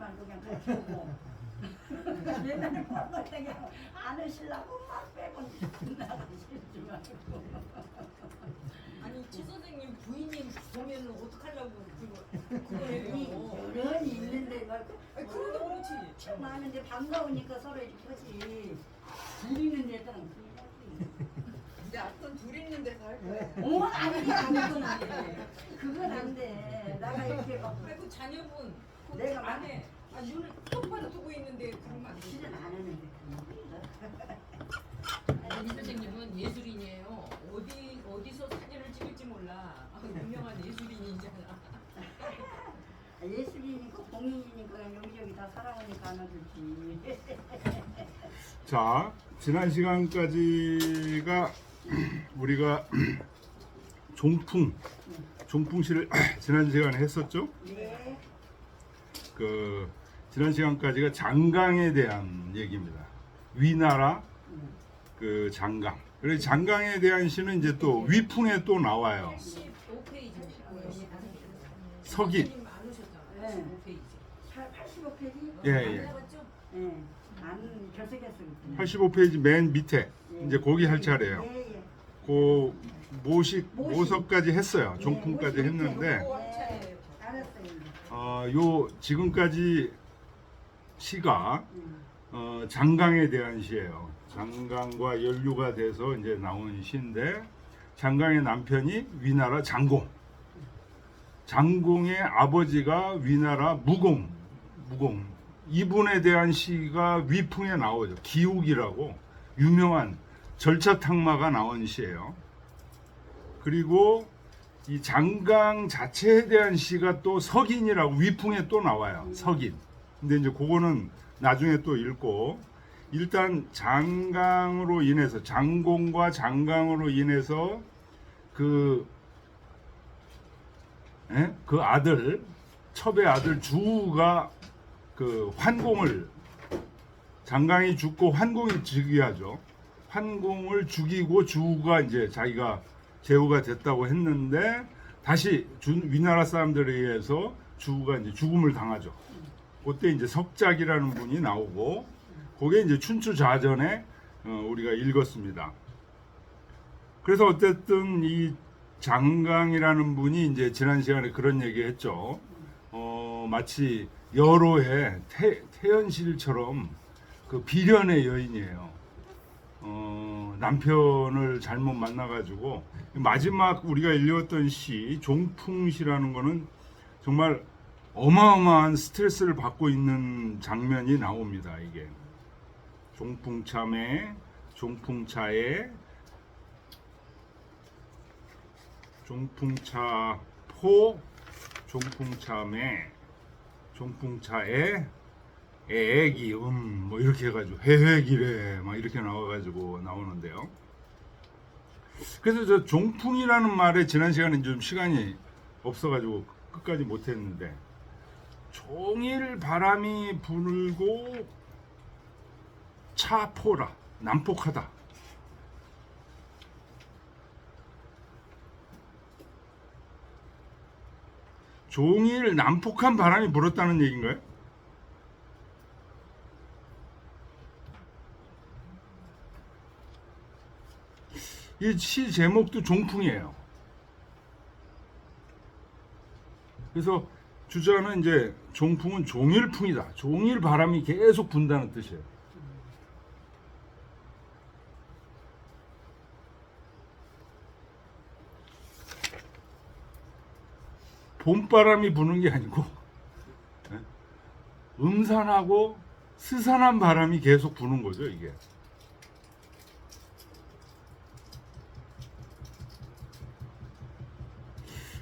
말고 그냥 같이 오고. 옛날에 뭐가 그냥 안 하시려고 막 빼고 나가시지 말고. 아니 최 선생님 부인님 보면은 어떡하려고 그거예요. 여론이 있는데 막 아니 그러니까 그렇지. 참 많은데 반가우니까 서로 이렇게 하지. 둘 있는 데랑 이제 앞선 둘 있는 데서 할 거예요. 어 아니 그건 안 돼. 그건 안 돼. 나가 이렇게 막 아이고 자녀분 그 내가 안에 눈을 똑바로 뜨고 있는데 그러면 안 실은 되죠. 안 하는데. 이 선생님은 예술인이에요. 어디서 사진을 찍을지 몰라. 유명한 예술인이잖아. 예술이니까 공인이니까 여기저기 다 살아오니까 안아주지. 자, 지난 시간까지가 우리가 종풍시를 지난 시간에 했었죠. 네. 그 지난 시간까지가 장강에 대한 얘기입니다. 위나라 그 장강. 그래서 장강에 대한 시는 이제 또 위풍에 또 나와요. 85페이지. 석인. 안 오셨잖아요. 85페이지. 85페이지? 예, 안 예. 나갔죠? 네. 안 결석했어요. 85페이지 맨 밑에 이제 거기 할 차례예요. 예, 예. 그 모석까지 했어요. 종풍까지 했는데 그거 한 차례예요. 알았어요. 요 지금까지 시가 장강에 대한 시예요. 장강과 연류가 돼서 이제 나온 시인데 장강의 남편이 위나라 장공. 장공의 아버지가 위나라 무공. 이분에 대한 시가 위풍에 나오죠. 기욱이라고 유명한 절차탕마가 나온 시예요. 그리고 이 장강 자체에 대한 시가 또 석인이라고 위풍에 또 나와요. 석인. 근데 이제 그거는 나중에 또 읽고 일단 장강으로 인해서 장공과 장강으로 인해서 그 아들 첩의 아들 주우가 그 환공을 장강이 죽고 환공이 즉위하죠. 환공을 죽이고 주우가 이제 자기가 제후가 됐다고 했는데 다시 위나라 사람들에 의해서 주우가 이제 죽음을 당하죠. 그때 이제 석작이라는 분이 나오고 그게 이제 춘추좌전에 우리가 읽었습니다. 그래서 어쨌든 이 장강이라는 분이 이제 지난 시간에 그런 얘기했죠. 마치 여로의 태연실처럼 그 비련의 여인이에요. 남편을 잘못 만나가지고 마지막 우리가 읽었던 시 종풍시라는 거는 정말 어마어마한 스트레스를 받고 있는 장면이 나옵니다. 이게 종풍차에 종풍차포 종풍참에 종풍차에 애기 뭐 이렇게 해가지고 해획이래 막 이렇게 나와가지고 나오는데요. 그래서 저 종풍이라는 말에 지난 시간에 좀 시간이 없어가지고 끝까지 못했는데 종일 바람이 불고 차포라 난폭하다. 종일 난폭한 바람이 불었다는 얘기인가요? 이 시 제목도 종풍이에요. 그래서 주자는 이제 종풍은 종일풍이다. 종일 바람이 계속 분다는 뜻이에요. 봄바람이 부는 게 아니고 음산하고 스산한 바람이 계속 부는 거죠, 이게.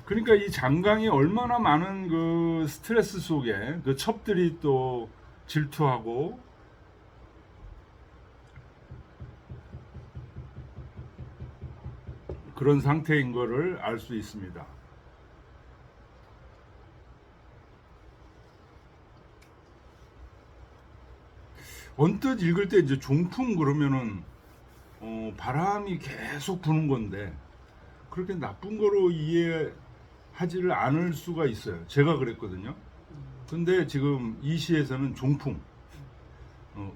그러니까 이 장강이 얼마나 많은 그 스트레스 속에 그 첩들이 또 질투하고 그런 상태인 거를 알 수 있습니다. 언뜻 읽을 때 이제 종풍 그러면은 바람이 계속 부는 건데 그렇게 나쁜 거로 이해하지를 않을 수가 있어요. 제가 그랬거든요. 근데 지금 이 시에서는 종풍,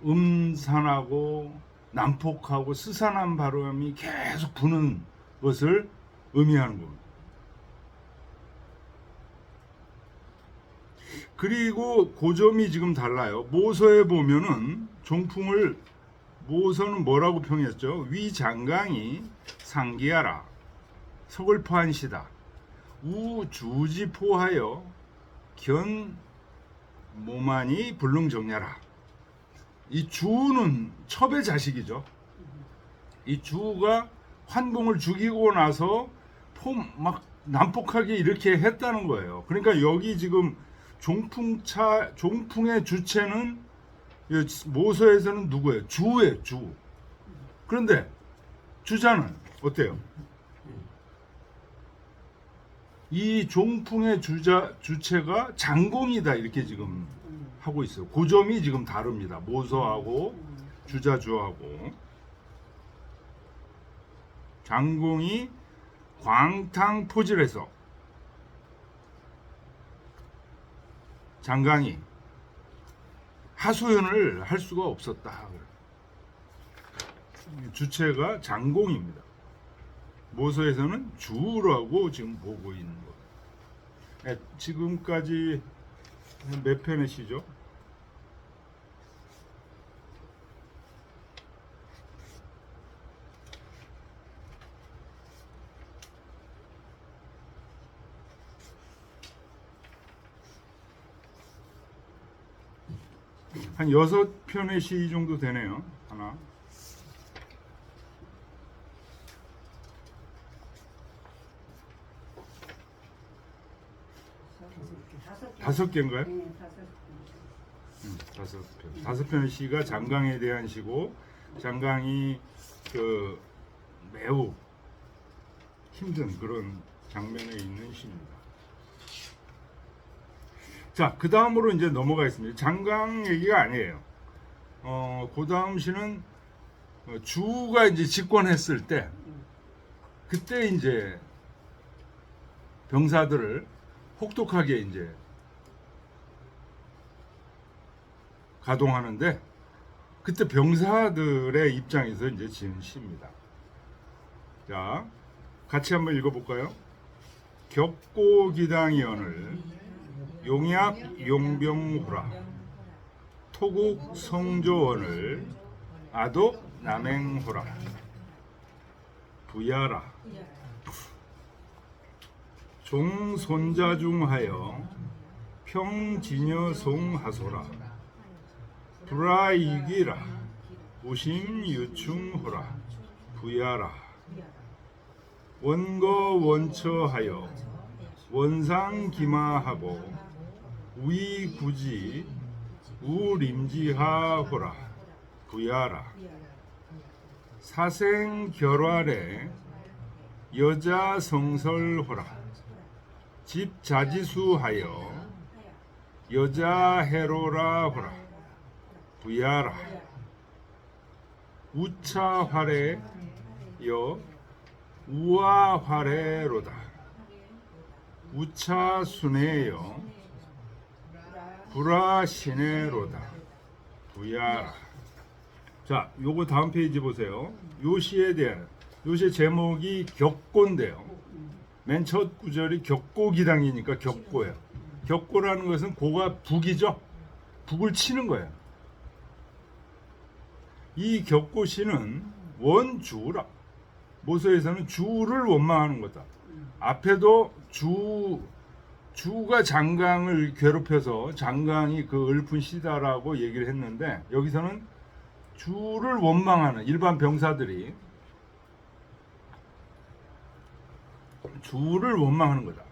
음산하고 난폭하고 스산한 바람이 계속 부는 것을 의미하는 겁니다. 그리고 그 점이 지금 달라요. 모서에 보면은 종풍을 모서는 뭐라고 평했죠? 위장강이 상기하라 서글퍼한 시다 우주지포하여 견 모만이 불능정야라. 이 주는 첩의 자식이죠. 이 주가 환공을 죽이고 나서 막 난폭하게 이렇게 했다는 거예요. 그러니까 여기 지금 종풍의 주체는 모서에서는 누구예요? 주예요, 주. 그런데 주자는 어때요? 이 종풍의 주체가 장공이다 이렇게 지금 하고 있어요. 그 점이 지금 다릅니다. 모서하고 주자주하고. 장공이 광탕포질해서 장강이 하소연을 할 수가 없었다. 주체가 장공입니다. 모서에서는 주라고 지금 보고 있는 거예요. 지금까지 몇 편의 시죠? 한 6편의 시 정도 되네요. 하나. 다섯 개인가요? 네, 5편. 5편의 시가 장강에 대한 시고, 장강이 그 매우 힘든 그런 장면에 있는 시입니다. 자, 그 다음으로 이제 넘어가겠습니다. 장강 얘기가 아니에요. 그 다음 시는 주가 이제 집권했을 때, 그때 이제 병사들을 혹독하게 이제 가동하는데, 그때 병사들의 입장에서 이제 지은 시입니다. 자, 같이 한번 읽어볼까요? 격고기당이언을 용약 용병호라 토국 성조원을 아독 남행호라 부야라 종손자중하여 평진여송하소라 불아이기라 오심유충호라 부야라 원거원처하여 원상기마하고 우이구지 우림지하호라 부야라 사생결활에 여자성설호라 집자지수하여 여자해로라호라 부야라 우차활에 여 우아활에로다 우차순에여 불화시네로다 부야라. 자, 요거 다음 페이지 보세요. 요 시에 대한 요 시의 제목이 격고인데요. 맨 첫 구절이 격고기당이니까 격고예요. 격고라는 것은 고가 북이죠. 북을 치는 거예요. 이 격고시는 원주라. 모서에서는 주를 원망하는 거다. 앞에도 주가 장강을 괴롭혀서 장강이 그 읊은 시다라고 얘기를 했는데, 여기서는 주를 원망하는 일반 병사들이 주를 원망하는 거다.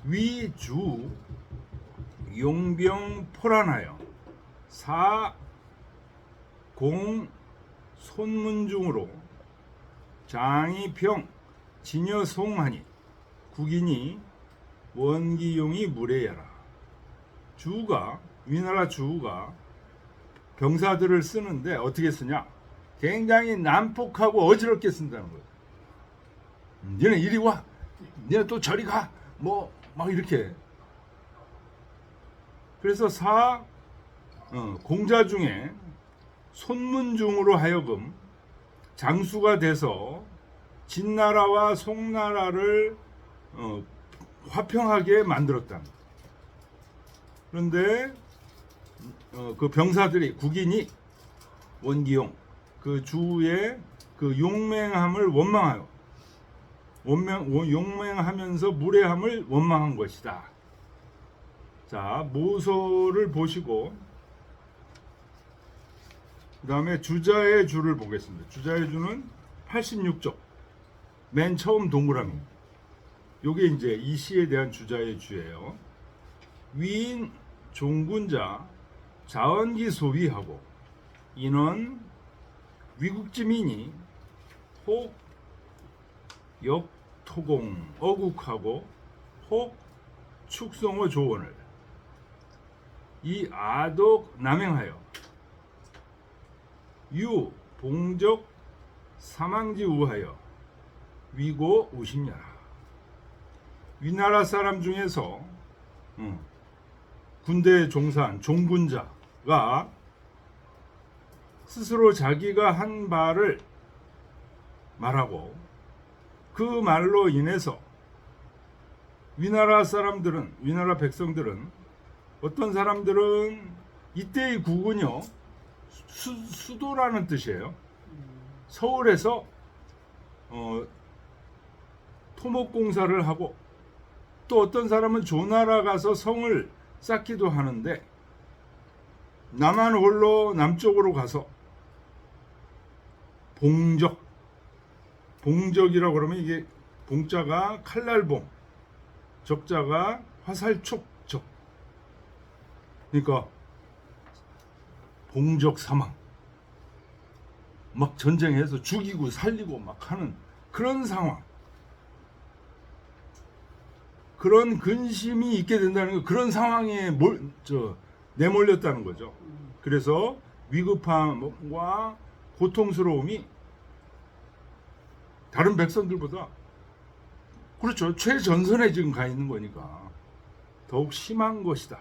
위주 용병 포란하여 사공 손문중으로 장이평 진여송하니 국인이 원기용이 무례야라. 주가 위나라 주가 병사들을 쓰는데 어떻게 쓰냐? 굉장히 난폭하고 어지럽게 쓴다는 거예요. 너네 이리 와. 니네 또 저리 가. 뭐 막 이렇게. 그래서 공자 중에 손문중으로 하여금 장수가 돼서 진나라와 송나라를 화평하게 만들었다. 그런데 그 병사들이 국인이 원기용 그 주의 그 용맹함을 원망하여 용맹하면서 무례함을 원망한 것이다. 자, 모소를 보시고 그 다음에 주자의 주를 보겠습니다. 주자의 주는 86쪽 맨 처음 동그라미. 요게 이제 이 시에 대한 주자의 주예요. 위인 종군자 자언기 소위하고 인원 위국지민이 혹 역토공 어국하고 혹 축성어 조언을 이 아독 남행하여 유 봉적 사망지 우하여 위고 우심냐라. 위나라 사람 중에서 군대에 종사한 종군자가 스스로 자기가 한 바를 말하고 그 말로 인해서 위나라 사람들은, 위나라 백성들은, 어떤 사람들은 이때의 국은요 수도라는 뜻이에요. 서울에서 토목공사를 하고 또 어떤 사람은 조나라 가서 성을 쌓기도 하는데 남한 홀로 남쪽으로 가서 봉적이라고 그러면 이게 봉자가 칼날봉, 적자가 화살촉 적. 그러니까 봉적 사망. 막 전쟁해서 죽이고 살리고 막 하는 그런 상황. 그런 근심이 있게 된다는 거, 그런 상황에 내몰렸다는 거죠. 그래서 위급함과 고통스러움이 다른 백성들보다 그렇죠. 최전선에 지금 가 있는 거니까 더욱 심한 것이다.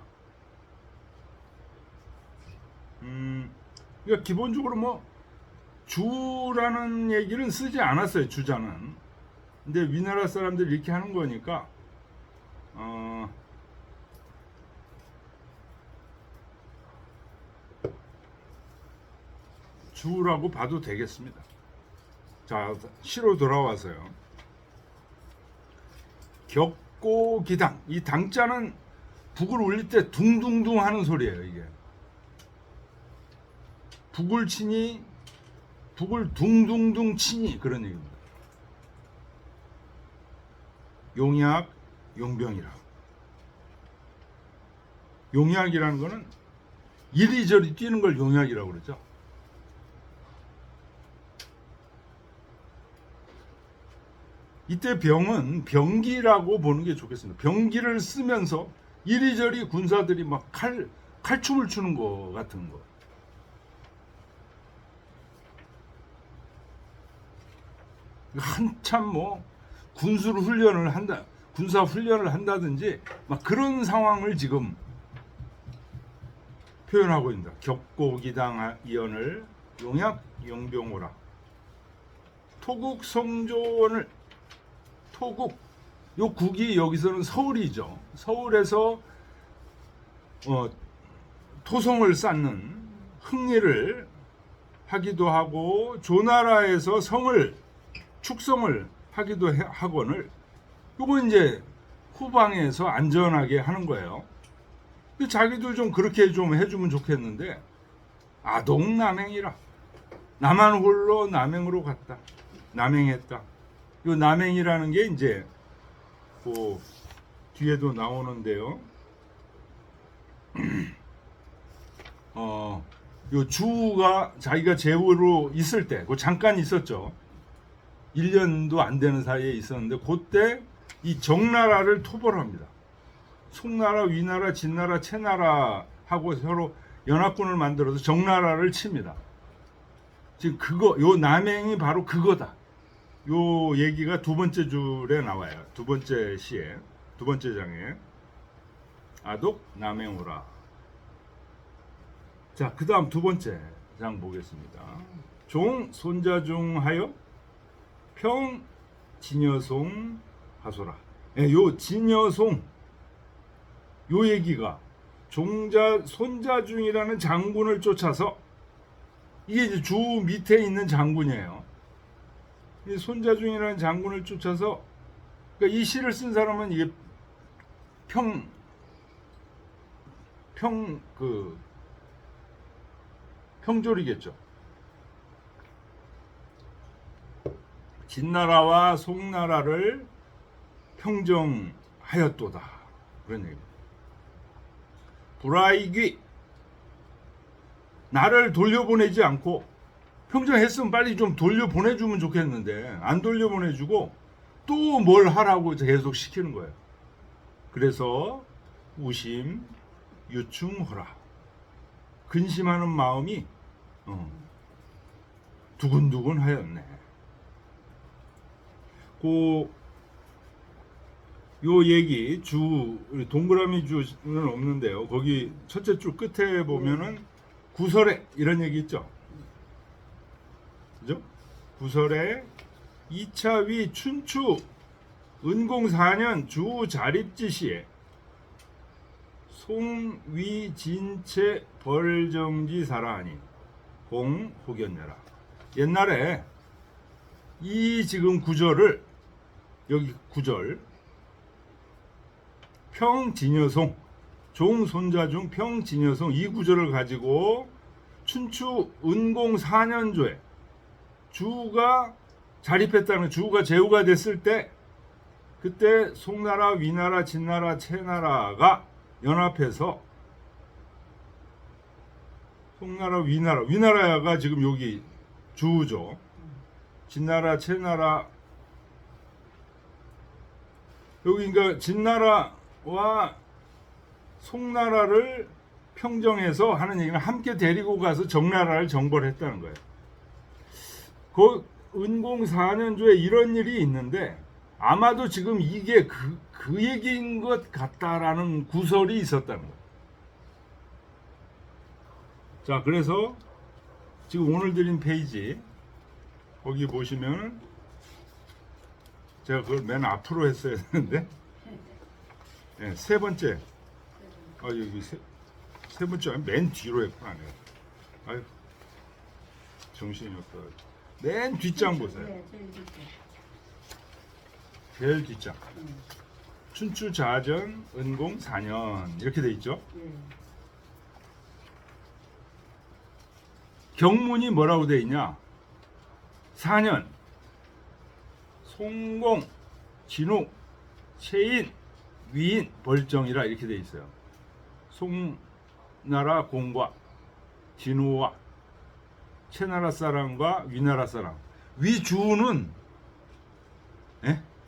그러니까 기본적으로 뭐 주라는 얘기는 쓰지 않았어요. 주자는. 근데 위나라 사람들이 이렇게 하는 거니까 주라고 봐도 되겠습니다. 자, 시로 돌아와서요. 격고기당. 이 당자는 북을 울릴 때 둥둥둥 하는 소리예요. 이게 북을 치니, 북을 둥둥둥 치니, 그런 얘기입니다. 용약, 용병이라. 용약이라는 거는 이리저리 뛰는 걸 용약이라고 그러죠. 이때 병은 병기라고 보는 게 좋겠습니다. 병기를 쓰면서 이리저리 군사들이 막 칼춤을 추는 거 같은 거. 한참 뭐 군사 훈련을 한다든지 막 그런 상황을 지금 표현하고 있습니다. 격고기당 이언을 용약 용병오라. 토국 성조원을 토국, 요 국이 여기서는 서울이죠. 서울에서 토성을 쌓는 흥리를 하기도 하고 조나라에서 축성을 하기도 하거늘 요거 이제 후방에서 안전하게 하는 거예요. 근데 자기도 좀 그렇게 좀 해주면 좋겠는데 아동남행이라. 남한 홀로 남행으로 갔다. 남행했다. 요 남행이라는 게 이제 그 뒤에도 나오는데요. 요 주가 자기가 제후로 있을 때, 그 잠깐 있었죠. 1년도 안 되는 사이에 있었는데 그때 이 정나라를 토벌합니다. 송나라, 위나라, 진나라, 채나라 하고 서로 연합군을 만들어서 정나라를 칩니다. 지금 요 남행이 바로 그거다. 요 얘기가 두 번째 줄에 나와요. 두 번째 시에, 두 번째 장에. 아독 남행오라. 자, 그 다음 두 번째 장 보겠습니다. 종 손자중하여 평 진여송 하소라. 예, 요 진여송 요 얘기가 종자 손자중이라는 장군을 쫓아서, 이게 이제 주 밑에 있는 장군이에요. 이 손자중이라는 장군을 쫓아서, 그러니까 이 시를 쓴 사람은 이게 평졸이겠죠. 진나라와 송나라를 평정하였도다, 그런 얘기입니다. 불화이귀, 나를 돌려보내지 않고, 평정했으면 빨리 좀 돌려보내주면 좋겠는데 안 돌려보내주고 또 뭘 하라고 계속 시키는 거예요. 그래서 우심 유충허라, 근심하는 마음이 두근두근 하였네. 요 얘기 주 동그라미 주는 없는데요. 거기 첫째 줄 끝에 보면은 구설에 이런 얘기 있죠. 그죠? 구설에 2차 위 춘추 은공 4년 주 자립지시에 송위진체 벌정지사라하니 공 혹였내라. 옛날에 이 지금 구절을, 여기 구절 평진여송, 종손자중 평진여송, 이 구절을 가지고 춘추 은공 4년조에 주가 자립했다는, 주가 제후가 됐을 때, 그때 송나라, 위나라, 진나라, 채나라가 연합해서, 송나라, 위나라가 지금 여기 주죠. 진나라, 채나라, 여기 그러니까 진나라와 송나라를 평정해서 하는 얘기는 함께 데리고 가서 정나라를 정벌했다는 거예요. 그 은공 4년조에 이런 일이 있는데 아마도 지금 이게 그 얘기인 것 같다라는 구설이 있었다는 거예요. 자, 그래서 지금 오늘 드린 페이지 거기 보시면, 제가 그걸 맨 앞으로 했어야 되는데, 네, 세 번째, 여기 세 번째 맨 뒤로 했구나. 아유, 정신이 없어. 맨 뒷장 보세요. 네, 제일 뒷장. 제일 뒷장. 춘추 자전 은공 4년 이렇게 돼 있죠. 네. 경문이 뭐라고 돼 있냐? 4년 송공, 진우, 채인, 위인, 벌정이라 이렇게 돼 있어요. 송나라 공과 진우와 채나라 사람과 위나라 사람, 위주는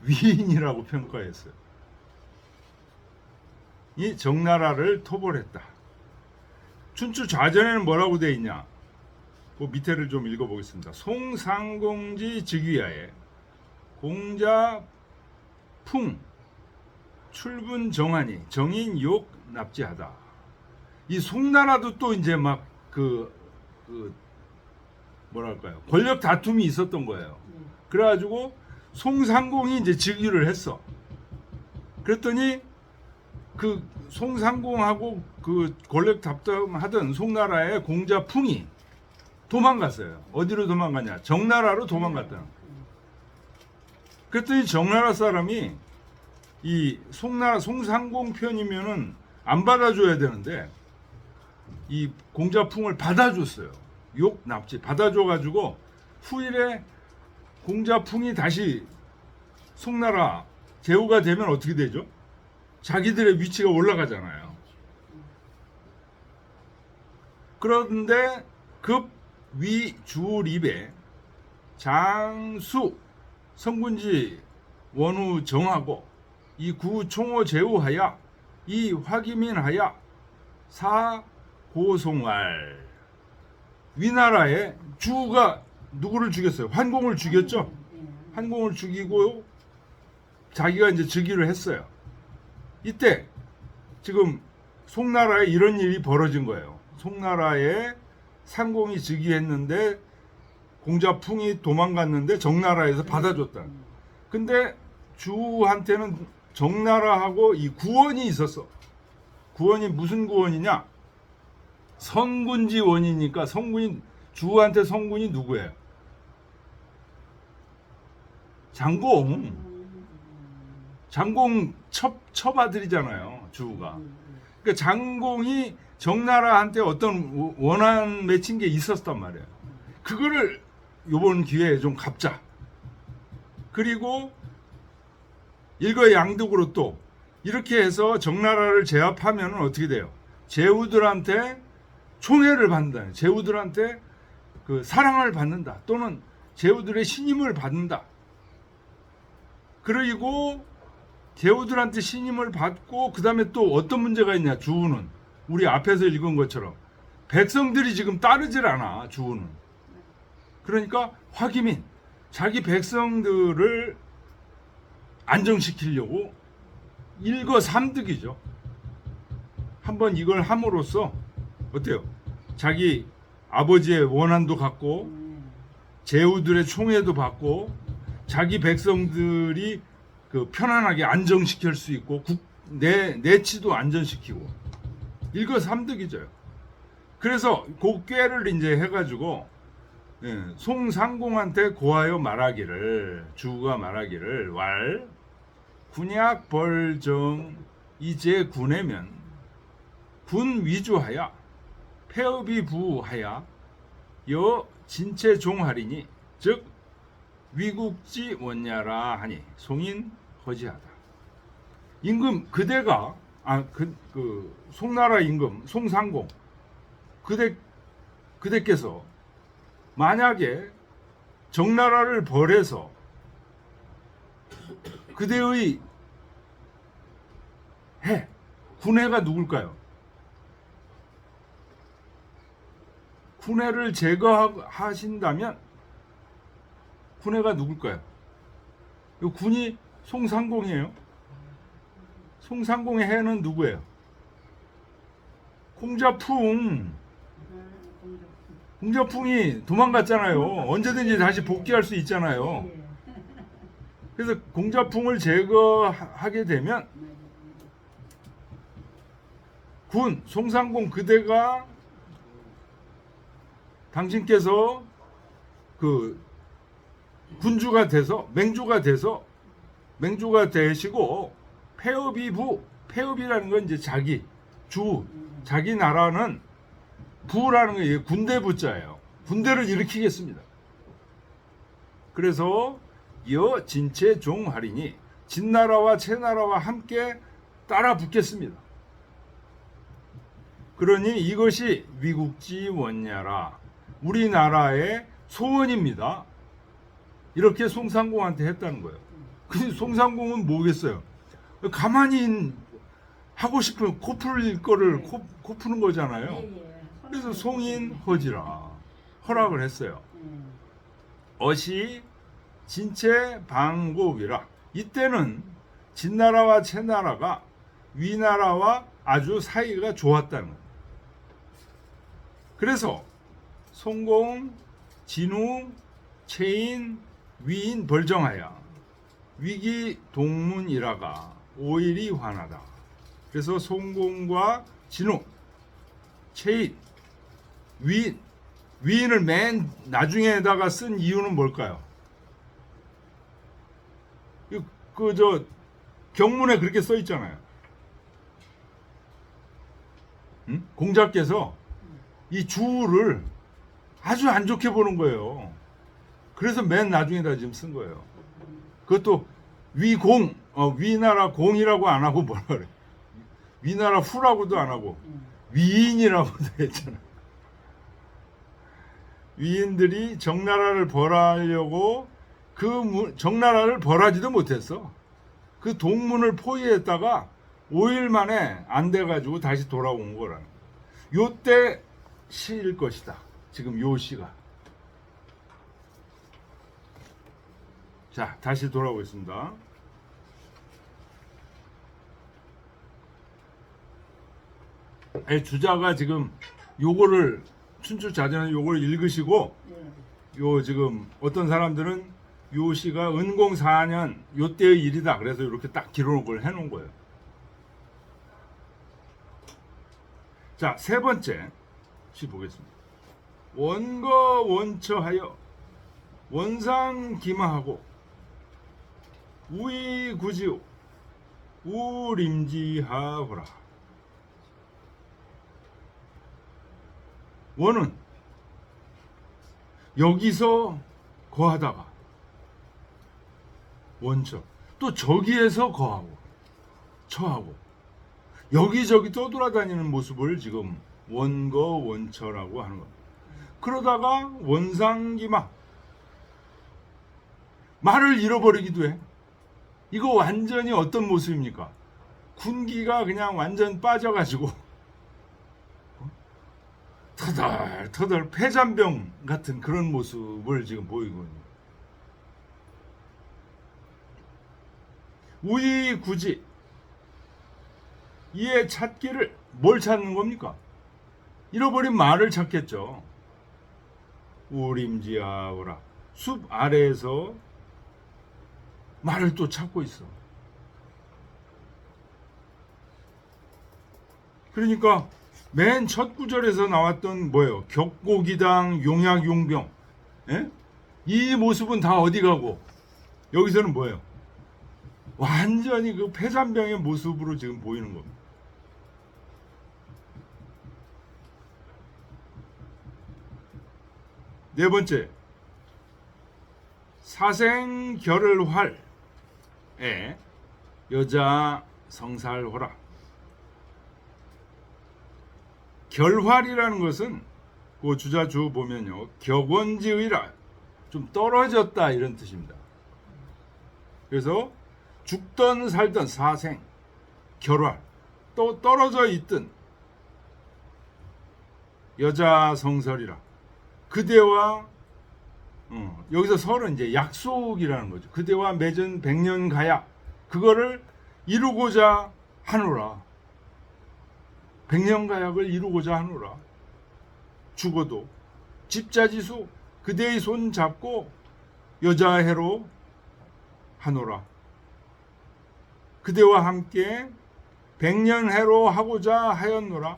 위인이라고 평가했어요. 이 정나라를 토벌했다. 춘추 좌전에는 뭐라고 돼 있냐? 그 밑에를 좀 읽어보겠습니다. 송상공지 즉위하에 공자 풍 출분 정하니 정인 욕 납지하다. 이 송나라도 또 이제 막 뭐랄까요, 권력 다툼이 있었던 거예요. 그래가지고 송상공이 이제 즉위를 했어. 그랬더니 그 송상공하고 그 권력 다툼하던 송나라의 공자 풍이 도망갔어요. 어디로 도망가냐? 정나라로 도망갔다. 그랬더니 정나라 사람이 이 송상공 편이면은 안 받아줘야 되는데 이 공자풍을 받아줬어요. 욕 납치 받아줘가지고 후일에 공자풍이 다시 송나라 제후가 되면 어떻게 되죠? 자기들의 위치가 올라가잖아요. 그런데 급 위주립에 장수 성군지 원우 정하고 이 구총호 제후하야 이 화기민하야 사고송알. 위나라의 주가 누구를 죽였어요? 환공을 죽였죠. 한공을 죽이고 자기가 이제 즉위를 했어요. 이때 지금 송나라에 이런 일이 벌어진 거예요. 송나라에 상공이 즉위했는데 공자풍이 도망갔는데 정나라에서 받아줬다. 근데 주한테는 정나라하고 이 구원이 있었어. 구원이 무슨 구원이냐? 성군지 원이니까 성군이 주한테 성군이 누구예요? 장공. 장공 첩아들이잖아요. 주가. 그러니까 장공이 정나라한테 어떤 원한 맺힌 게 있었단 말이에요. 그거를 이번 기회에 좀 갚자. 그리고 일거양득으로 또 이렇게 해서 정나라를 제압하면 어떻게 돼요? 제후들한테 총애를 받는다. 제후들한테 그 사랑을 받는다. 또는 제후들의 신임을 받는다. 그리고 제후들한테 신임을 받고 그 다음에 또 어떤 문제가 있냐? 주우는 우리 앞에서 읽은 것처럼 백성들이 지금 따르질 않아. 주우는. 그러니까 화기민 자기 백성들을 안정시키려고 일거삼득이죠. 한번 이걸 함으로써 어때요? 자기 아버지의 원한도 갖고 제후들의 총애도 받고 자기 백성들이 그 편안하게 안정시킬 수 있고 내치도 안전시키고 일거삼득이죠. 그래서 그 꾀를 이제 해가지고 송상공한테 고하여 말하기를 주가 말하기를 왈 군약 벌정 이제 군에면 군 위주하야 폐업이 부하야 여 진체 종하리니 즉 위국지 원냐라 하니 송인 허지하다. 임금 그대가 그 송나라 임금 송상공 그대께서 만약에 정나라를 벌해서 그대의 군해가 누굴까요? 군해를 제거하신다면 군해가 누굴까요? 이 군이 송상공이에요. 송상공의 해는 누구예요? 공자풍. 공자풍이 도망갔잖아요. 언제든지 다시 복귀할 수 있잖아요. 그래서 공자풍을 제거하게 되면 군, 송상공 그대가 당신께서 그 군주가 돼서 맹주가 되시고 폐업이라는 건 이제 자기 나라는 부라는 게 군대 부자예요. 군대를 일으키겠습니다. 그래서 여 진체 종하리니 진나라와 채나라와 함께 따라 붙겠습니다. 그러니 이것이 위국지 원냐라 우리나라의 소원입니다. 이렇게 송상공한테 했다는 거예요. 근데 송상공은 뭐겠어요? 가만히 하고 싶으면 코 풀릴 거를 코 푸는 거잖아요. 그래서 송인 허지라 허락을 했어요. 어시 진체 방고위라 이때는 진나라와 채나라가 위나라와 아주 사이가 좋았다는 거예요. 그래서 송공, 진우, 채인, 위인 벌정하여 위기 동문이라가 오일이 환하다. 그래서 송공과 진우, 채인, 위인을 맨 나중에다가 쓴 이유는 뭘까요? 저 경문에 그렇게 써 있잖아요. 응? 공자께서 이 주를 아주 안 좋게 보는 거예요. 그래서 맨 나중에다 지금 쓴 거예요. 그것도 위공, 위나라 공이라고 안 하고 뭐라 그래? 위나라 후라고도 안 하고 위인이라고도 했잖아요. 위인들이 정나라를 벌하려고 정나라를 벌하지도 못했어. 그 동문을 포위했다가 5일 만에 안 돼가지고 다시 돌아온 거라는 거예요. 요때 시일 것이다. 지금 요 시가. 자, 다시 돌아오겠습니다. 주자가 지금 요거를 춘추자전에 요걸 읽으시고 예. 요 지금 어떤 사람들은 요 시가 은공 4년 요 때의 일이다. 그래서 이렇게 딱 기록을 해 놓은 거예요. 자, 세 번째 시 보겠습니다. 원거 원처하여 원상기마하고 우이구지우 우림지하호라. 원은 여기서 거하다가 원처 또 저기에서 거하고 처하고 여기저기 떠돌아다니는 모습을 지금 원거 원처라고 하는 겁니다. 그러다가 원상기마 말을 잃어버리기도 해. 이거 완전히 어떤 모습입니까? 군기가 그냥 완전 빠져가지고 터덜터덜 폐잔병 같은 그런 모습을 지금 보이거든요. 우이구지 이의 찾기를 뭘 찾는 겁니까? 잃어버린 말을 찾겠죠. 우림지하오라 숲 아래에서 말을 또 찾고 있어. 그러니까 맨 첫 구절에서 나왔던 뭐예요? 격고기당 용약용병. 예? 이 모습은 다 어디 가고 여기서는 뭐예요? 완전히 그 폐잔병의 모습으로 지금 보이는 겁니다. 네 번째, 사생결을활에 여자 성살호라. 결활이라는 것은 그 주자주 보면요, 격원지의라 좀 떨어졌다 이런 뜻입니다. 그래서 죽던 살던 사생 결활 또 떨어져 있던 여자 성설이라. 그대와 여기서 설은 이제 약속이라는 거죠. 그대와 맺은 백년 가약 그거를 이루고자 하노라. 백년 가약을 이루고자 하노라. 죽어도 집자지수 그대의 손 잡고 여자해로 하노라. 그대와 함께 백년해로 하고자 하였노라.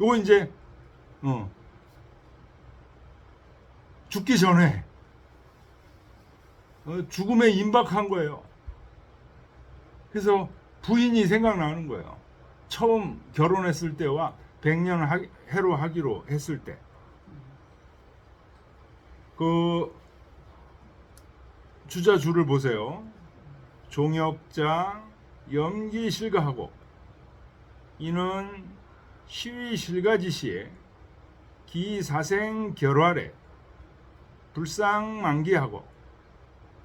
요거 이제 죽기 전에 죽음에 임박한 거예요. 그래서 부인이 생각나는 거예요. 처음 결혼했을 때와 백년해로 하기로 했을 때. 그 주자주를 보세요. 종역자 염기실가하고 이는 시위실가지시에 기사생결활에 불상만기하고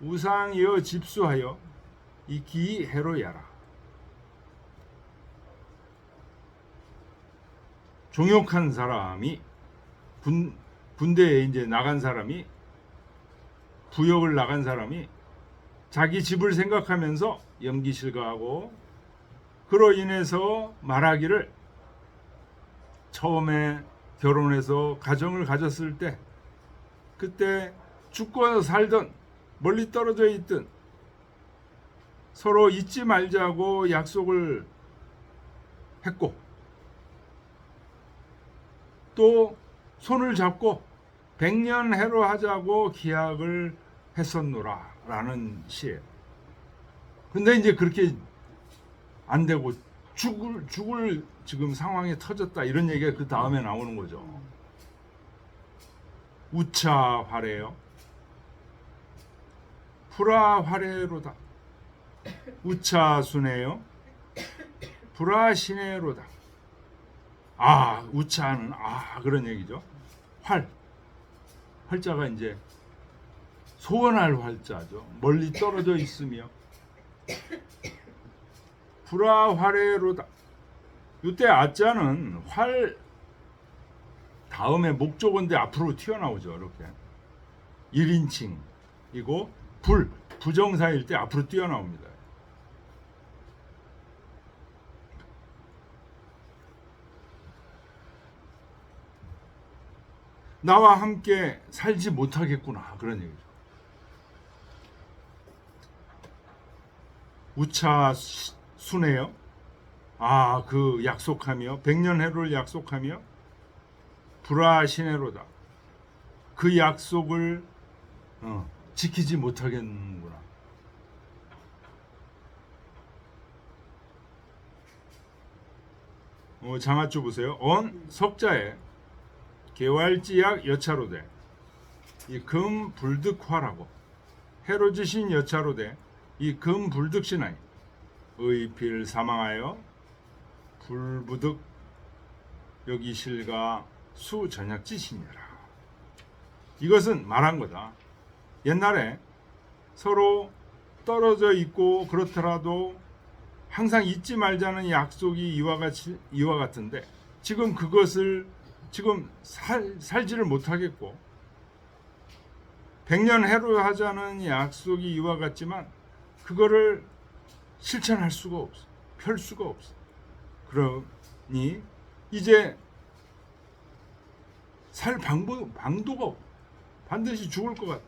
우상이어 집수하여 이 기해로야라. 종역한 사람이 군대에 이제 나간 사람이 부역을 나간 사람이 자기 집을 생각하면서 염기실가하고 그로 인해서 말하기를 처음에 결혼해서 가정을 가졌을 때 그때 죽고 살던 멀리 떨어져 있던 서로 잊지 말자고 약속을 했고 또 손을 잡고 백년해로 하자고 기약을 했었노라 라는 시예요. 근데 이제 그렇게 안 되고 죽을 지금 상황이 터졌다 이런 얘기가 그 다음에 나오는 거죠. 우차화래요. 불화화래로다. 우차순해요. 불화신해로다. 우차는 그런 얘기죠. 활자가 이제 소원할 활자죠. 멀리 떨어져 있으며 불화화래로다. 이때 아자는 활 다음에 목적어인데 앞으로 튀어나오죠. 이렇게 1인칭이고 부정사일 때 앞으로 뛰어나옵니다. 나와 함께 살지 못하겠구나, 그런 얘기죠. 우차순해요. 그 약속하며 백년해로를 약속하며 불화신해로다. 그 약속을 지키지 못하겠는구나. 장하조 보세요. 석자에 개활지약 여차로되 이 금불득화라고 해로지신 여차로되 이 금불득신하니 의필 사망하여 불부득 여기실가 수전약지시니라. 이것은 말한 거다. 옛날에 서로 떨어져 있고 그렇더라도 항상 잊지 말자는 약속이 이와 같은데 지금 그것을 살지를 못하겠고 백년해로 하자는 약속이 이와 같지만 그거를 실천할 수가 없어. 펼 수가 없어. 그러니 이제 살 방도가 없고 반드시 죽을 것 같아.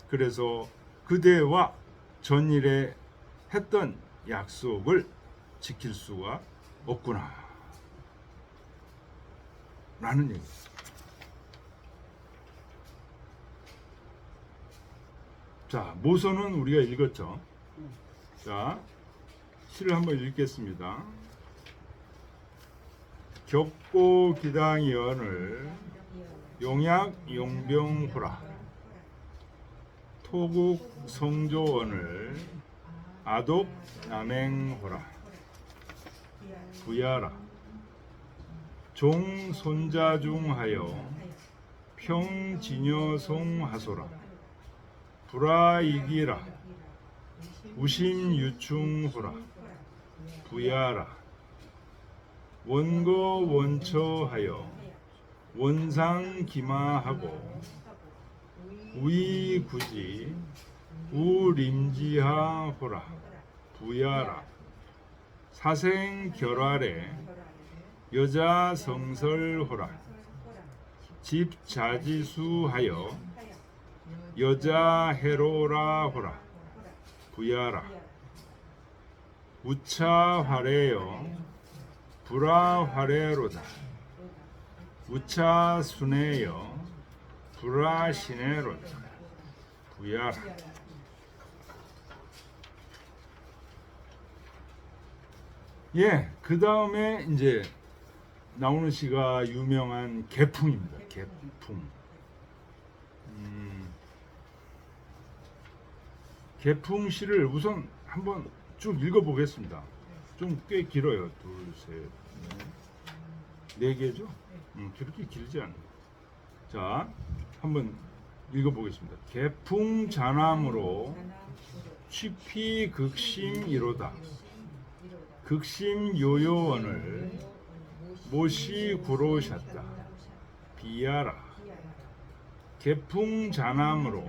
그래서 그대와 전일에 했던 약속을 지킬 수가 없구나 라는 얘기. 자, 모서는 우리가 읽었죠. 자, 시를 한번 읽겠습니다. 격고 기당이언을 용약 용병후라 토국 성조언을 아독 남행호라 부야라 종 손자중하여 평진여송하소라 불화이기라 우심유충호라 부야라 원거 원처하여 원상기마하고 우이구지 우림지하호라 부야라 사생결활에 여자성설호라 집자지수하여 여자해로라호라 부야라 우차화래여 불화화래로다 우차순해여 불화신해로다 부야라. 예, 그 다음에 이제 나오는 시가 유명한 개풍입니다. 개풍. 개풍 시를 우선 한번 쭉 읽어보겠습니다. 좀 꽤 길어요. 둘, 셋, 네 개죠? 그렇게 길지 않아요. 자, 한번 읽어보겠습니다. 개풍 잔함으로 취피 극심 이로다. 극심 요요원을 모시 구로셨다. 비야라. 개풍 잔함으로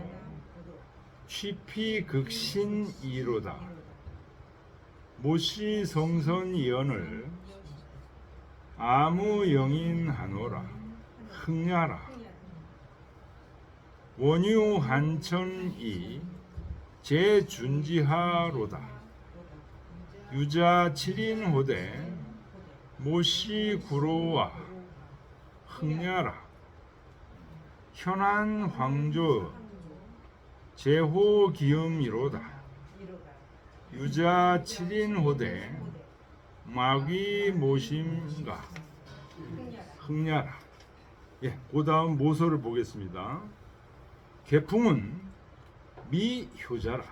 취피 극신 이로다. 모시 성선이언을 아무 영인 하노라. 흥야라. 원유 한천이 제준지하로다. 유자 7인 호대 모시 구로와 흥야라. 현안 황조 제호 기음이로다. 유자 7인 호대 마귀 모심가 흥야라. 예, 그 다음 모서를 보겠습니다. 개풍은 미효자라.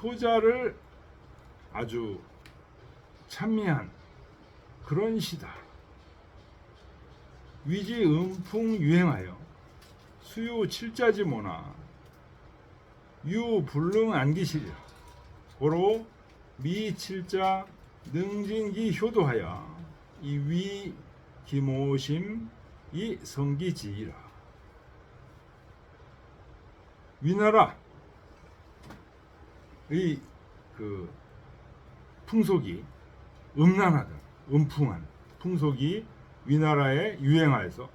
효자를 아주 찬미한 그런 시다. 위지 음풍 유행하여 수요 칠자지모나 유 불능 안기시리라. 고로 미칠자 능진기 효도하여 이 위 기모심 이 성기지이라. 위나라 그 풍속이 음란하다, 음풍한 풍속이 위나라에 유행하여서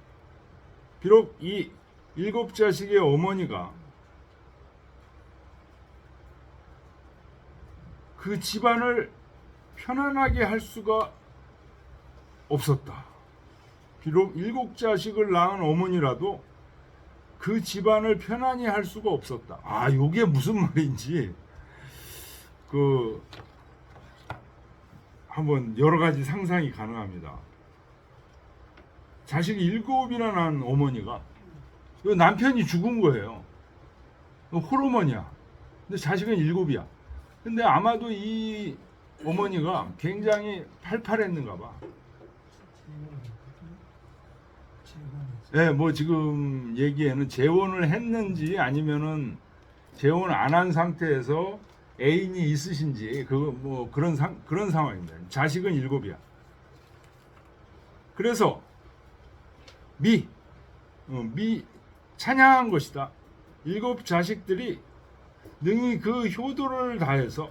비록 이 7자식의 어머니가 그 집안을 편안하게 할 수가 없었다. 비록 7자식을 낳은 어머니라도 그 집안을 편안히 할 수가 없었다. 아, 요게 무슨 말인지 한번 여러 가지 상상이 가능합니다. 자식 7이나 낳은 어머니가 남편이 죽은 거예요. 홀어머니야. 근데 자식은 7이야. 근데 아마도 이 어머니가 굉장히 팔팔했는가 봐. 네, 뭐 지금 얘기에는 재혼을 했는지 아니면은 재혼 안 한 상태에서 애인이 있으신지 뭐 그런 상황입니다. 자식은 7이야. 그래서 미 찬양한 것이다. 7 자식들이 능히 그 효도를 다해서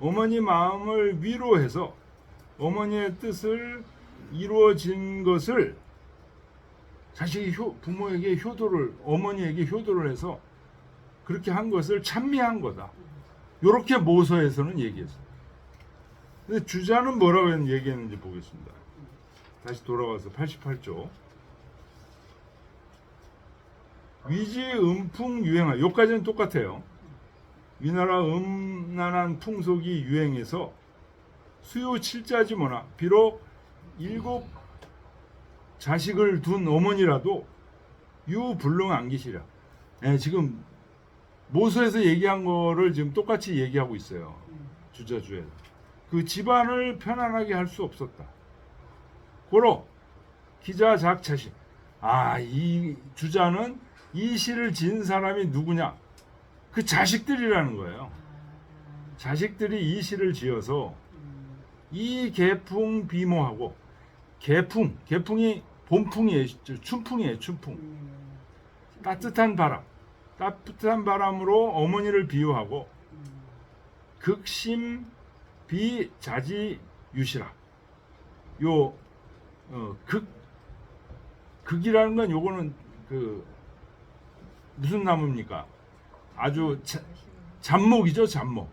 어머니 마음을 위로해서 어머니의 뜻을 이루어진 것을 자식이 부모에게 어머니에게 효도를 해서 그렇게 한 것을 찬미한 거다. 이렇게 모서에서는 얘기했어요. 근데 주자는 뭐라고 얘기했는지 보겠습니다. 다시 돌아와서 88조. 위지 음풍 유행하. 여기까지는 똑같아요. 위나라 음란한 풍속이 유행해서 수요 7자지 뭐나 비록 7 자식을 둔 어머니라도 유불능 안기시랴. 지금 모서에서 얘기한 거를 지금 똑같이 얘기하고 있어요. 주자주에서. 그 집안을 편안하게 할 수 없었다. 고로 기자 작자식. 이 주자는 이 시를 지은 사람이 누구냐? 그 자식들이라는 거예요. 자식들이 이 시를 지어서 이 개풍 비모하고 개풍이 봄풍이에요. 춘풍이에요. 춘풍. 따뜻한 바람으로 어머니를 비유하고 극심 비자지 유시라. 극이라는 건 요거는 무슨 나무입니까? 아주 잡목이죠, 잡목.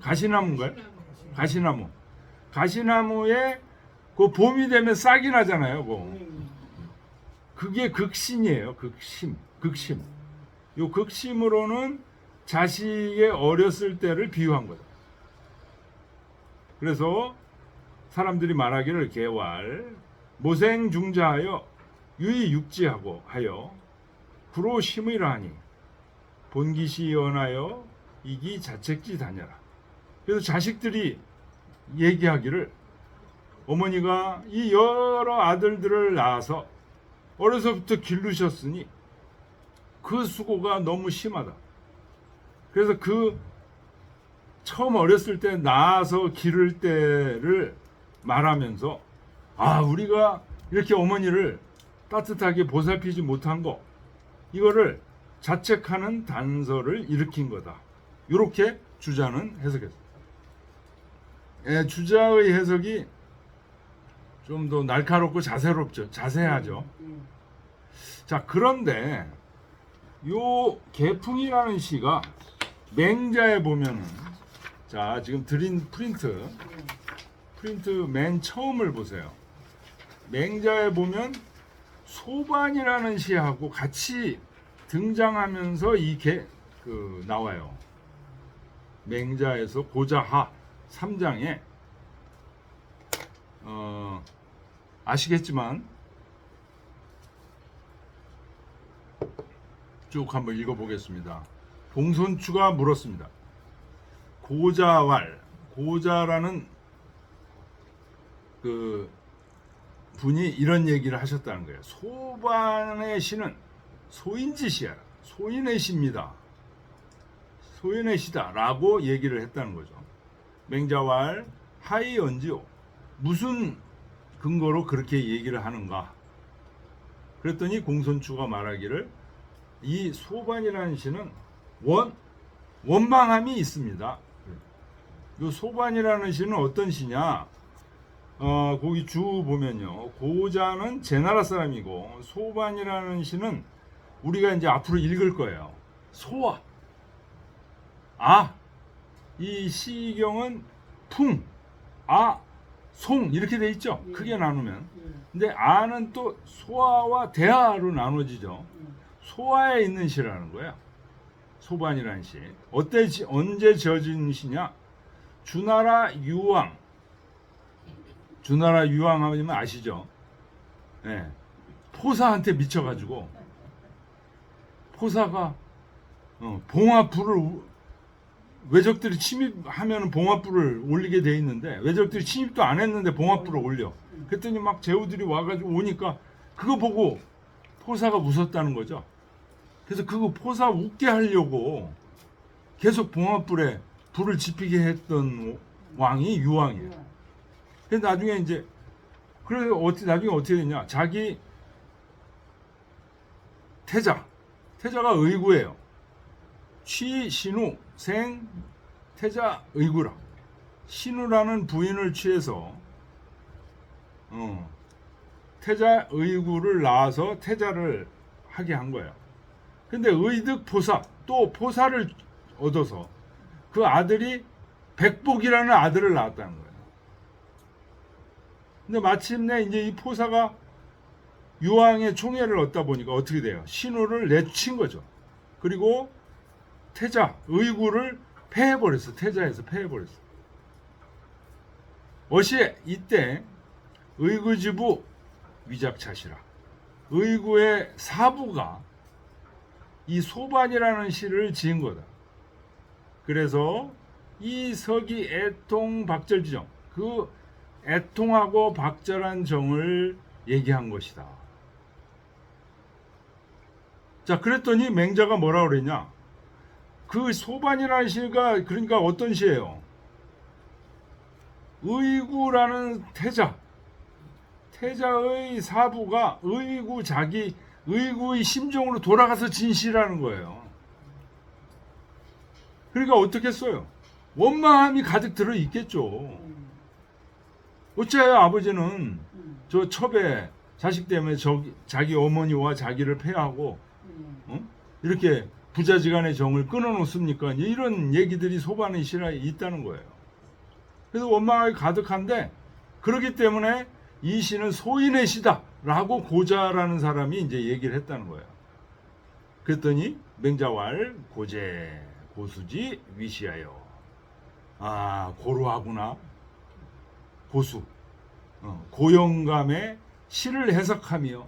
가시나무인가요? 가시나무에 그 봄이 되면 싹이 나잖아요. 그게 극신이에요. 극심. 요 극심으로는 자식의 어렸을 때를 비유한 거다. 그래서 사람들이 말하기를 개왈 모생중자하여 유의육지하고 하여 구로 심의라 하니 본기시 연하여 이기 자책지 다녀라. 그래서 자식들이 얘기하기를 어머니가 이 여러 아들들을 낳아서 어려서부터 기르셨으니 그 수고가 너무 심하다. 그래서 처음 어렸을 때 낳아서 기를 때를 말하면서 우리가 이렇게 어머니를 따뜻하게 보살피지 못한 거, 이거를 자책하는 단서를 일으킨 거다. 이렇게 주자는 해석했습니다. 주자의 해석이 좀 더 날카롭고 자세하죠. 자, 그런데 요 개풍이라는 시가 맹자에 보면은, 자, 지금 드린 프린트 맨 처음을 보세요. 맹자에 보면 소반이라는 시하고 같이 등장하면서 이게 나와요. 맹자에서 고자하 3장에 아시겠지만 쭉 한번 읽어보겠습니다. 공손추가 물었습니다. 고자라는 분이 이런 얘기를 하셨다는 거예요. 소반의 시는 소인지 시야, 소인의 시입니다. 소인의 시다 라고 얘기를 했다는 거죠. 맹자왈 하이 언지요, 무슨 근거로 그렇게 얘기를 하는가? 그랬더니 공손추가 말하기를 이 소반이라는 시는 원망함이 있습니다. 요 소반이라는 시는 어떤 시냐? 거기 주 보면요, 고자는 제 나라 사람이고 소반이라는 시는 우리가 이제 앞으로 읽을 거예요. 소와 이 시경은 풍, 송 이렇게 돼 있죠. 크게 나누면. 근데 아는 또 소아와 대아로 나눠지죠. 소아에 있는 시라는 거예요. 소반이라는 시. 언제 지어진 시냐? 주나라 유왕. 주나라 유왕 하면 아시죠? 네. 포사한테 미쳐가지고 포사가 봉화불을 외적들이 침입하면 봉화불을 올리게 돼 있는데 외적들이 침입도 안 했는데 봉화불을 올려. 그랬더니 막 제후들이 와가지고 오니까 그거 보고 포사가 웃었다는 거죠. 그래서 그거 포사 웃게 하려고 계속 봉화불에 불을 지피게 했던 왕이 유왕이에요. 그래서 나중에 이제 나중에 어떻게 됐냐? 자기 태자가 의구예요. 취신우 생 태자 의구라. 신우라는 부인을 취해서 태자 의구를 낳아서 태자를 하게 한 거예요. 근데 의득 포사, 또 포사를 얻어서 그 아들이 백복이라는 아들을 낳았다는 거예요. 근데 마침내 이제 이 포사가 유왕의 총애를 얻다 보니까 어떻게 돼요? 신우를 내친 거죠. 그리고 태자, 의구를 패해버렸어. 태자에서 패해버렸어. 어시에 이때 의구지부 위작차시라. 의구의 사부가 이 소반이라는 시를 지은 거다. 그래서 이 서기 애통 박절지정, 그 애통하고 박절한 정을 얘기한 것이다. 자, 그랬더니 맹자가 뭐라 그랬냐? 그 소반이라는 시가 그러니까 어떤 시예요? 의구라는 태자의 사부가 의구의 심정으로 돌아가서 진 시라는 거예요. 그러니까 어떻게 써요? 원망함이 가득 들어 있겠죠. 어째야 아버지는 저 첩에 자식 때문에 자기 어머니와 자기를 패하고 이렇게 부자지간의 정을 끊어놓습니까? 이런 얘기들이 소반의 시라에 있다는 거예요. 그래서 원망함이 가득한데 그렇기 때문에 이 시는 소인의 시다라고 고자라는 사람이 이제 얘기를 했다는 거예요. 그랬더니 맹자왈 고제 고수지 위시하여. 고루하구나. 고수. 고영감의 시를 해석하며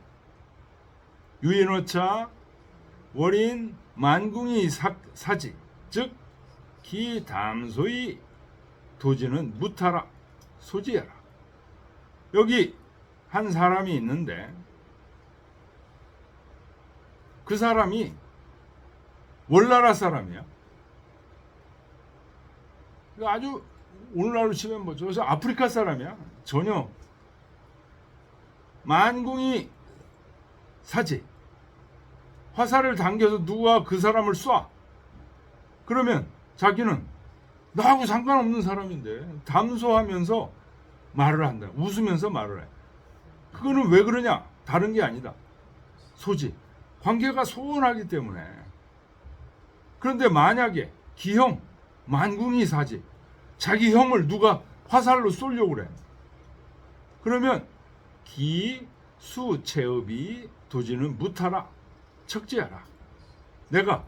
유인어차 월인 만궁이 사지 즉 기담소의 도지는 무타라 소지하라. 여기 한 사람이 있는데 그 사람이 월나라 사람이야. 아주 오늘날로 치면 뭐죠? 아프리카 사람이야. 전혀 만궁이 사지 화살을 당겨서 누가 그 사람을 쏴. 그러면 자기는 나하고 상관없는 사람인데 담소하면서 말을 한다. 웃으면서 말을 해. 그거는 왜 그러냐? 다른 게 아니다. 소지. 관계가 소원하기 때문에. 그런데 만약에 기형, 만궁이 사지. 자기 형을 누가 화살로 쏘려고 그래. 그러면 기, 수, 체업이 도지는 무타라. 척지하라. 내가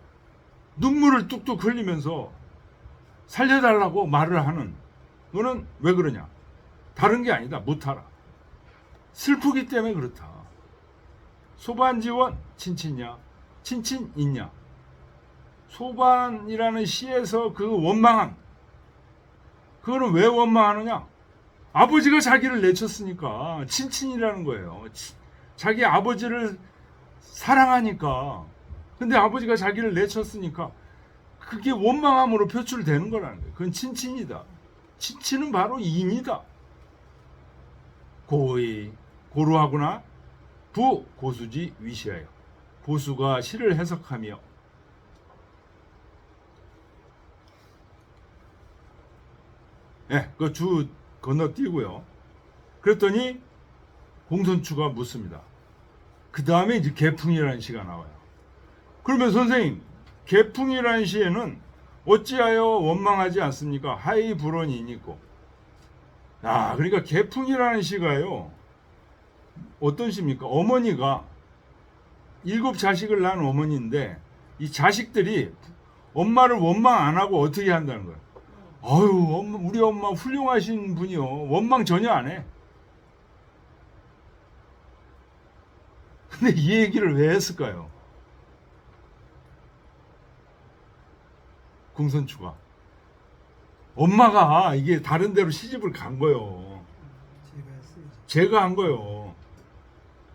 눈물을 뚝뚝 흘리면서 살려달라고 말을 하는 너는 왜 그러냐? 다른 게 아니다. 무타라. 슬프기 때문에 그렇다. 소반지원 친친냐? 친친 있냐? 소반이라는 시에서 그 원망함 그거는 왜 원망하느냐? 아버지가 자기를 내쳤으니까 친친이라는 거예요. 자기 아버지를 사랑하니까. 근데 아버지가 자기를 내쳤으니까 그게 원망함으로 표출되는 거라는 거예요. 그건 친친이다. 친친은 바로 인이다. 고의 고루하구나. 부 고수지 위시하여. 고수가 시를 해석하며 예, 그 주 건너뛰고요. 그랬더니 공손추가 묻습니다. 그 다음에 이제 개풍이라는 시가 나와요. 그러면 선생님, 개풍이라는 시에는 어찌하여 원망하지 않습니까? 하이 불언이니고. 아, 그러니까 개풍이라는 시가요. 어떤 시입니까? 어머니가 7 자식을 낳은 어머니인데 이 자식들이 엄마를 원망 안 하고 어떻게 한다는 거예요. 아유, 우리 엄마 훌륭하신 분이요. 원망 전혀 안 해. 근데 이 얘기를 왜 했을까요? 공손추가. 엄마가 이게 다른 데로 시집을 간 거예요. 제가 한 거예요.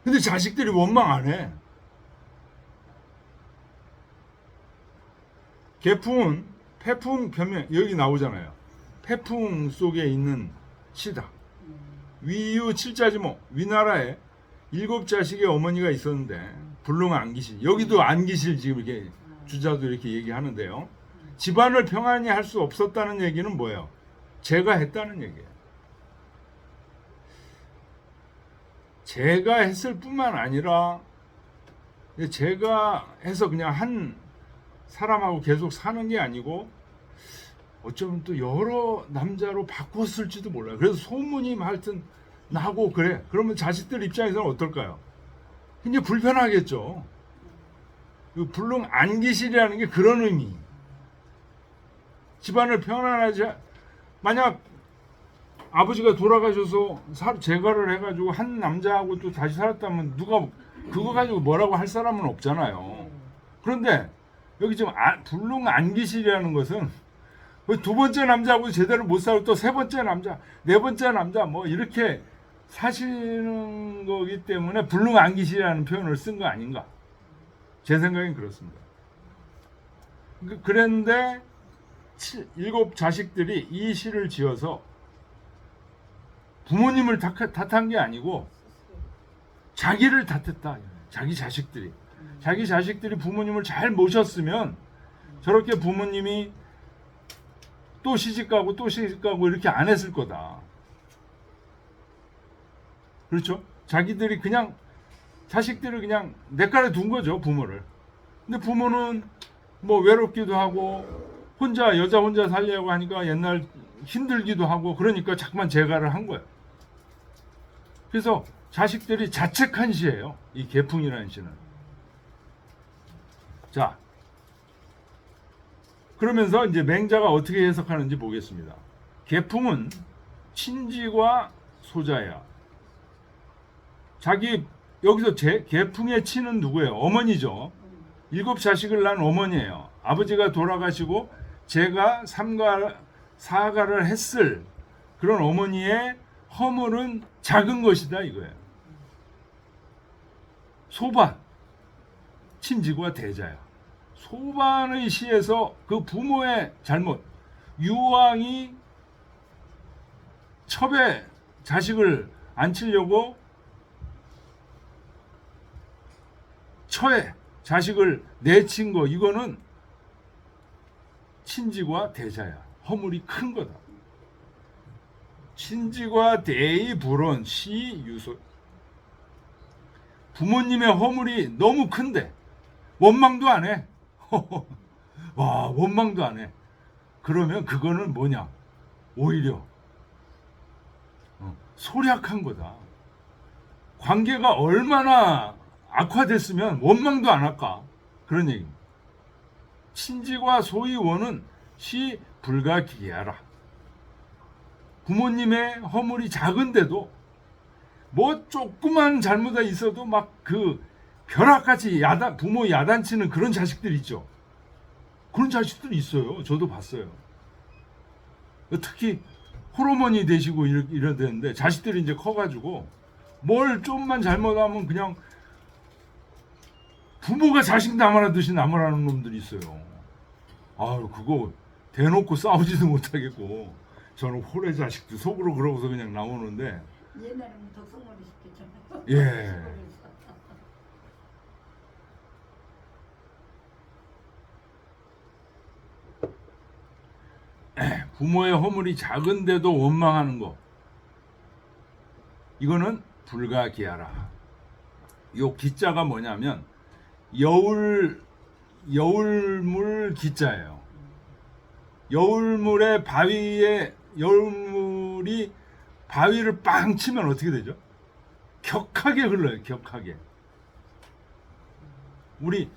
근데 자식들이 원망 안 해. 개풍은 태풍 변명, 여기 나오잖아요. 태풍 속에 있는 시다. 위유 칠자지모, 위나라에 7 자식의 어머니가 있었는데 불능 안기실, 여기도 안기실 지금 이렇게 주자도 이렇게 얘기하는데요. 집안을 평안히 할 수 없었다는 얘기는 뭐예요? 제가 했다는 얘기예요. 제가 했을 뿐만 아니라 제가 해서 그냥 한 사람하고 계속 사는 게 아니고 어쩌면 또 여러 남자로 바꿨을지도 몰라요. 그래서 소문이 하여튼 나고 그래. 그러면 자식들 입장에서는 어떨까요? 굉장히 불편하겠죠. 불능 안기실이라는 게 그런 의미. 집안을 평안하지, 만약 아버지가 돌아가셔서 재가를 해가지고 한 남자하고 또 다시 살았다면 누가 그거 가지고 뭐라고 할 사람은 없잖아요. 그런데 여기 지금 불능 안기실이라는 것은 2번째 남자하고 제대로 못 살고 또 3번째 남자, 4번째 남자 뭐 이렇게 사시는 거기 때문에 불능 안기실이라는 표현을 쓴 거 아닌가? 제 생각엔 그렇습니다. 그런데 7 자식들이 이 시를 지어서 부모님을 탓한 게 아니고 자기를 탓했다. 자기 자식들이. 자기 자식들이 부모님을 잘 모셨으면 저렇게 부모님이 또 시집가고 또 시집가고 이렇게 안 했을 거다. 그렇죠? 자기들이 그냥 자식들을 그냥 내깔에 둔 거죠, 부모를. 근데 부모는 뭐 외롭기도 하고 여자 혼자 살려고 하니까 옛날 힘들기도 하고 그러니까 자꾸만 재가를 한 거예요. 그래서 자식들이 자책한 시예요. 이 개풍이라는 시는. 자, 그러면서 이제 맹자가 어떻게 해석하는지 보겠습니다. 개풍은 친지과 소자야. 자기 여기서 개풍의 친은 누구예요? 어머니죠. 7 자식을 낳은 어머니예요. 아버지가 돌아가시고 제가 사가를 했을 그런 어머니의 허물은 작은 것이다 이거예요. 소반, 친지과 대자야. 소반의 시에서 그 부모의 잘못, 유왕이 첩에 자식을 앉히려고 처에 자식을 내친 거, 이거는 친지과 대자야. 허물이 큰 거다. 친지과 대의 불언 시 유소. 부모님의 허물이 너무 큰데 원망도 안 해. 와, 원망도 안 해. 그러면 그거는 뭐냐? 오히려 소략한 거다. 관계가 얼마나 악화됐으면 원망도 안 할까? 그런 얘기입니다. 친지과 소위원은 시 불가기하라. 부모님의 허물이 작은데도 뭐 조그만 잘못이 있어도 막 그 벼락같이 부모 야단치는 그런 자식들 있죠. 그런 자식들이 있어요. 저도 봤어요. 특히 호르몬이 되시고 이러는데 자식들이 이제 커가지고 뭘 좀만 잘못하면 그냥 부모가 자식 남아라듯이 남아라는 놈들이 있어요. 아유, 그거 대놓고 싸우지도 못하겠고 저는 홀의 자식도 속으로 그러고서 그냥 나오는데. 옛날에는 덕성머리 시켰잖아요. 예. 부모의 허물이 작은데도 원망하는 거, 이거는 불가기하라. 요 기자가 뭐냐면 여울물 기자예요. 여울물에 바위에 여울물이 바위를 빵 치면 어떻게 되죠? 격하게 흘러요. 격하게. 우리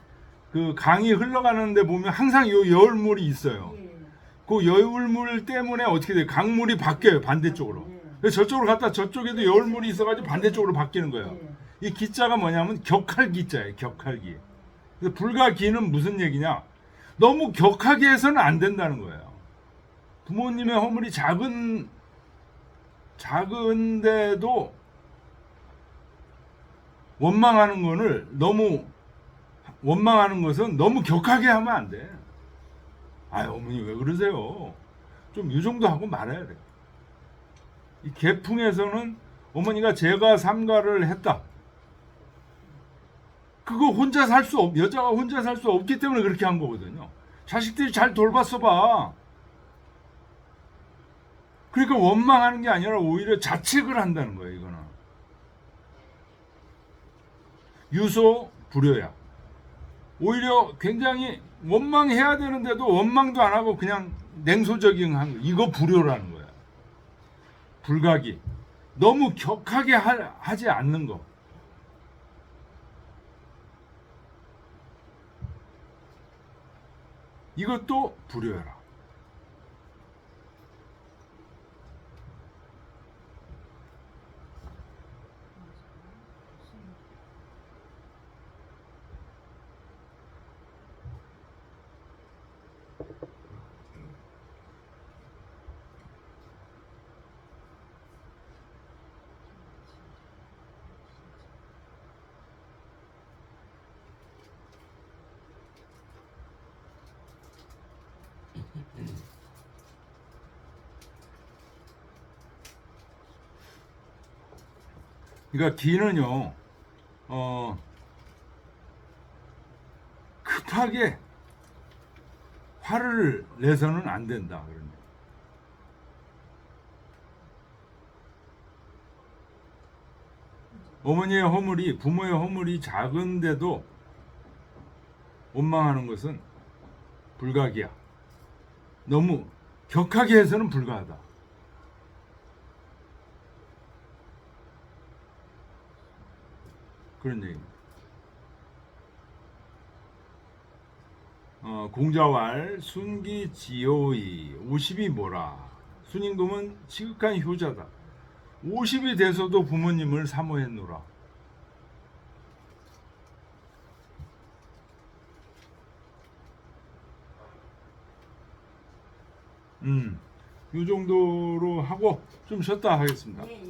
그 강이 흘러가는데 보면 항상 요 여울물이 있어요. 예. 그 여울물 때문에 어떻게 돼요? 강물이 바뀌어요. 반대쪽으로. 그래서 저쪽으로 갔다 저쪽에도 여울물이 있어가지고 반대쪽으로 바뀌는 거예요. 이 기자가 뭐냐면 격할 기자예요. 격할기. 그래서 불가기는 무슨 얘기냐? 너무 격하게 해서는 안 된다는 거예요. 부모님의 허물이 작은데도 원망하는 것은 너무 격하게 하면 안 돼. 아유, 어머니 왜 그러세요? 좀 이 정도 하고 말아야 돼. 이 계풍에서는 어머니가 제가 삼가를 했다. 그거 여자가 혼자 살 수 없기 때문에 그렇게 한 거거든요. 자식들이 잘 돌봤어 봐. 그러니까 원망하는 게 아니라 오히려 자책을 한다는 거예요, 이거는. 유소 불효야. 오히려 굉장히 원망해야 되는데도 원망도 안 하고 그냥 냉소적인 한 거. 이거 불효라는 거야. 불가기. 너무 격하게 하지 않는 거. 이것도 불효라. 그러니까 기는요, 급하게 화를 내서는 안 된다. 그런데 어머니의 허물이, 부모의 허물이 작은데도 원망하는 것은 불가기야. 너무 격하게 해서는 불가하다. 그런 얘기입니다. 공자왈 순기지오이 50이 뭐라. 순임금은 지극한 효자다. 50이 돼서도 부모님을 사모했노라. 이 정도로 하고 좀 쉬었다 하겠습니다. 예,